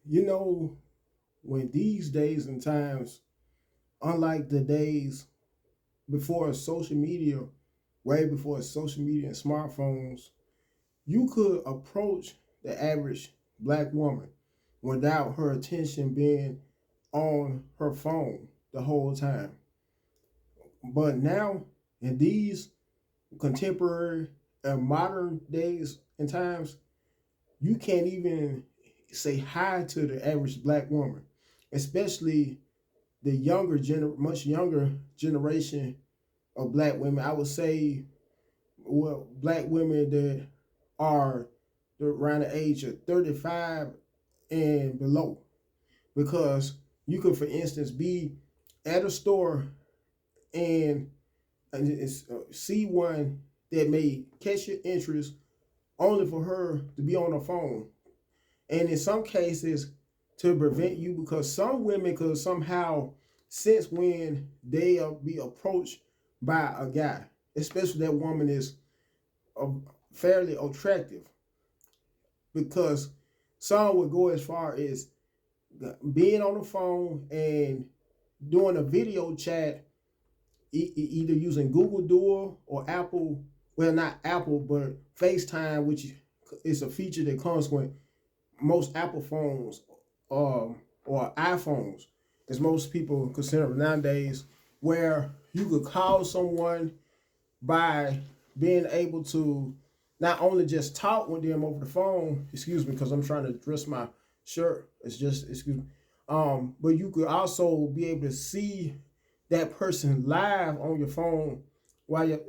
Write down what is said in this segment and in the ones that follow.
You know, when these days and times, unlike the days before social media, way before social media and smartphones, you could approach the average black woman without her attention being on her phone the whole time. But now, in these contemporary and modern days and times, you can't even say hi to the average black woman, especially the much younger generation of black women. I would say, well, black women that are around the age of 35 and below, because you could, for instance, be at a store and see one that may catch your interest only for her to be on the phone, and in some cases to prevent you, because some women could somehow sense when they be approached by a guy, especially that woman is uh, fairly attractive, because some would go as far as being on the phone and doing a video chat, either using Google Duo or Apple. Well, not Apple, but FaceTime, which is a feature that comes with most Apple phones, or iPhones, as most people consider nowadays, where you could call someone by being able to not only just talk with them over the phone. Excuse me, because I'm trying to dress my shirt. It's just excuse me. But you could also be able to see that person live on your phone while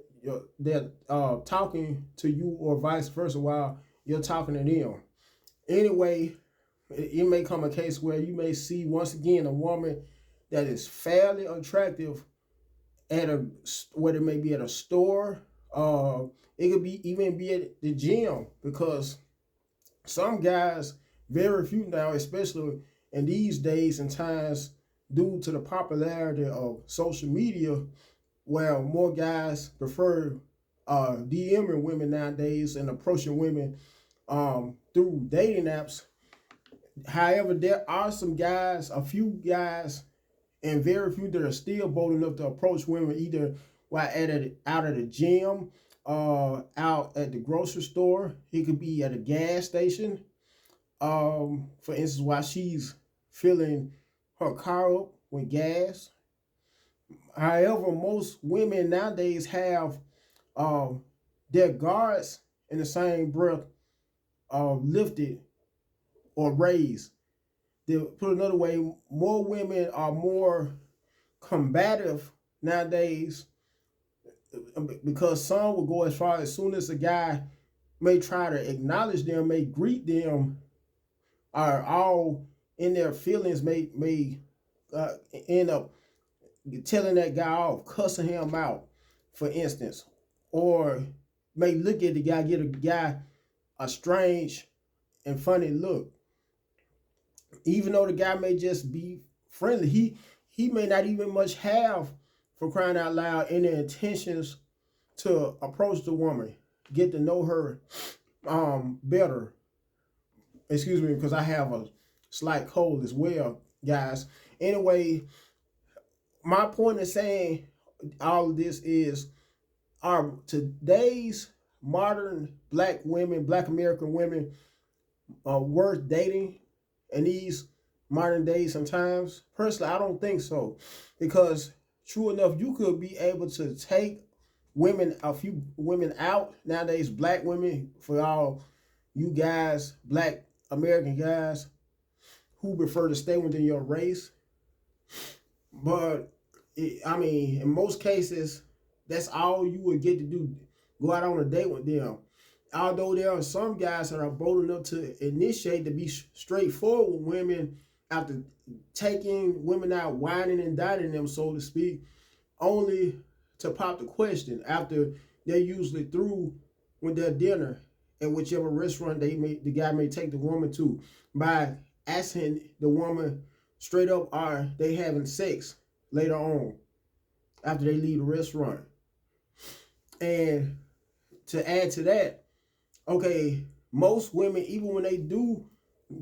they're talking to you, or vice versa, while you're talking to them. Anyway, it may come a case where you may see once again a woman that is fairly attractive at a, whether it may be at a store, uh it could be even be at the gym, because some guys, very few now, especially in these days and times, due to the popularity of social media, where more guys prefer DMing women nowadays and approaching women through dating apps. However, there are some guys, a few guys, and very few that are still bold enough to approach women, either while out at the gym, out at the grocery store. It could be at a gas station. For instance, while she's filling her car up with gas. However, most women nowadays have um, their guards in the same breath lifted or raised. To put another way, more women are more combative nowadays, because some will go as far as soon as a guy may try to acknowledge them, may greet them, are all in their feelings, may end up telling that guy off, cussing him out, for instance, or may look at the guy, get a guy a strange and funny look, even though the guy may just be friendly. He may not even much have, for crying out loud, any intentions to approach the woman, get to know her better. Excuse me, because I have a slight cold as well, guys. Anyway, my point in saying all of this is, are today's modern black women, black American women, worth dating in these modern days sometimes? Personally, I don't think so. Because true enough, you could be able to take women, a few women out nowadays, black women, for all you guys, black American guys who prefer to stay within your race. But I mean, in most cases, that's all you would get to do. Go out on a date with them. Although there are some guys that are bold enough to initiate, to be straightforward with women after taking women out, whining and dining them, so to speak, only to pop the question after they're usually through with their dinner at whichever restaurant the guy may take the woman to, by asking the woman straight up, are they having sex later on after they leave the restaurant. And to add to that, okay, most women, even when they do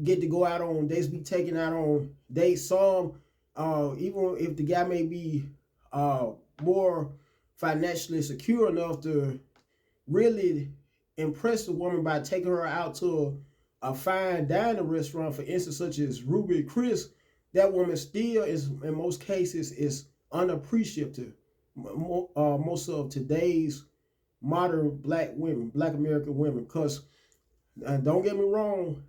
get to go out on dates, be taken out on dates. Some, even if the guy may be more financially secure enough to really impress the woman by taking her out to a fine dining restaurant, for instance, such as Ruby Chris, that woman still is, in most cases, is unappreciative. Most of today's modern black women, black American women, because don't get me wrong,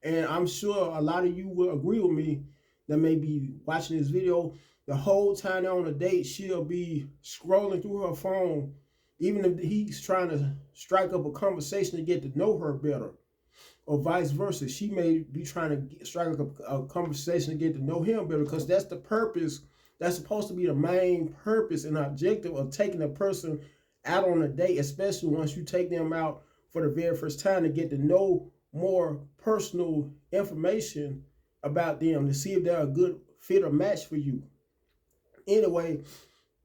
and I'm sure a lot of you will agree with me that may be watching this video. The whole time they're on a date, she'll be scrolling through her phone, even if he's trying to strike up a conversation to get to know her better, or vice versa. She may be trying to strike up a conversation to get to know him better, because that's the purpose. That's supposed to be the main purpose and objective of taking a person out on a date, especially once you take them out for the very first time, to get to know more personal information about them, to see if they're a good fit or match for you. Anyway,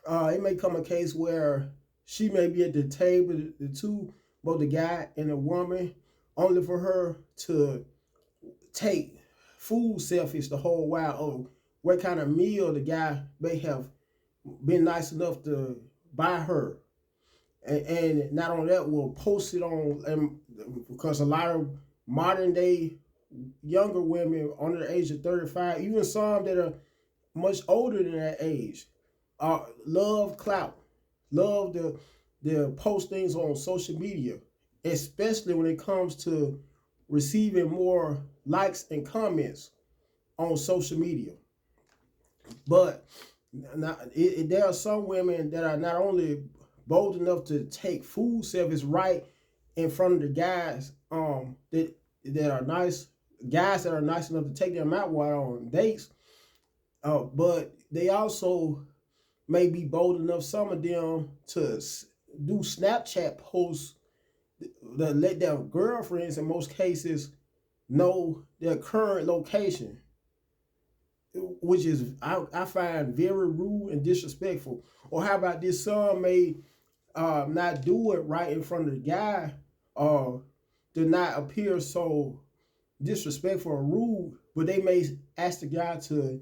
it may come a case where she may be at the table, the two, both the guy and the woman, only for her to take food selfies the whole while of what kind of meal the guy may have been nice enough to buy her. And not only that, will post it on, and because a lot of modern day younger women under the age of 35, even some that are much older than that age, love clout, love the post things on social media, especially when it comes to receiving more likes and comments on social media. But there are some women that are not only bold enough to take food service right in front of the guys that are nice, guys that are nice enough to take them out while on dates, but they also may be bold enough, some of them, to do Snapchat posts that let their girlfriends, in most cases, know their current location, which is, I find, very rude and disrespectful. Or how about this? Some may not do it right in front of the guy, to not appear so disrespectful or rude, but they may ask the guy to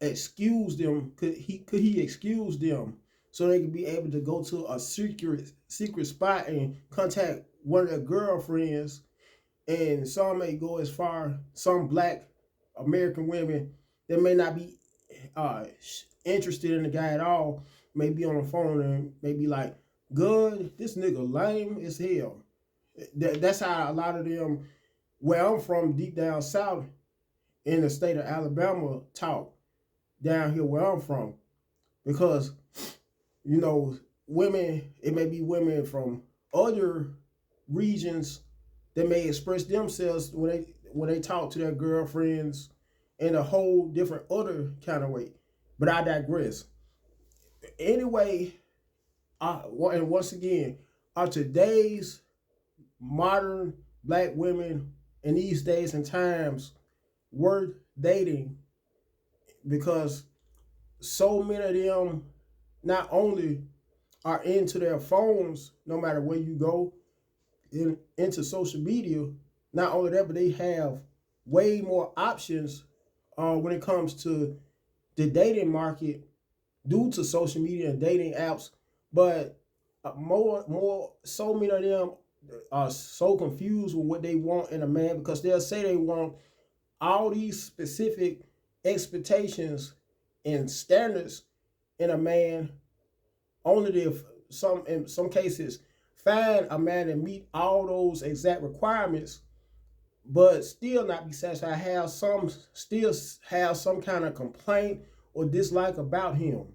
excuse them. Could he excuse them so they could be able to go to a secret spot and contact one of their girlfriends? And some may go as far, some black American women that may not be interested in the guy at all, may be on the phone and may be like, "Good, this nigga lame as hell." That's how a lot of them, where I'm from, deep down south in the state of Alabama, talk down here where I'm from. Because, you know, women, it may be women from other regions that may express themselves when they talk to their girlfriends in a whole different other kind of way. But I digress. Anyway, and once again, are today's modern black women in these days and times worth dating? Because so many of them not only are into their phones, no matter where you go, into social media, not only that, but they have way more options when it comes to the dating market due to social media and dating apps. But so many of them are so confused with what they want in a man, because they'll say they want all these specific expectations and standards in a man, only if in some cases find a man that meet all those exact requirements, but still not be satisfied. Still have some kind of complaint or dislike about him,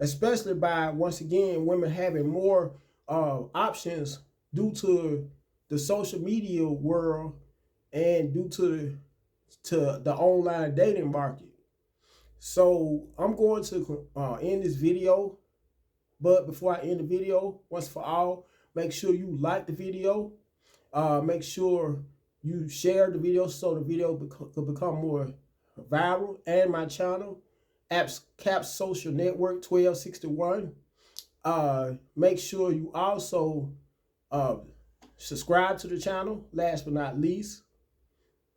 especially by, once again, women having more options due to the social media world and due to the online dating market. So I'm going to end this video, but before I end the video, once for all, make sure you like the video. Make sure you share the video so the video could become more viral, and my channel, Caps Social Network 1261. Make sure you also subscribe to the channel. Last but not least,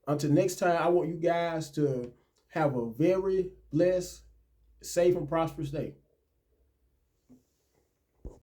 Until next time, I want you guys to have a very blessed, safe, and prosperous day.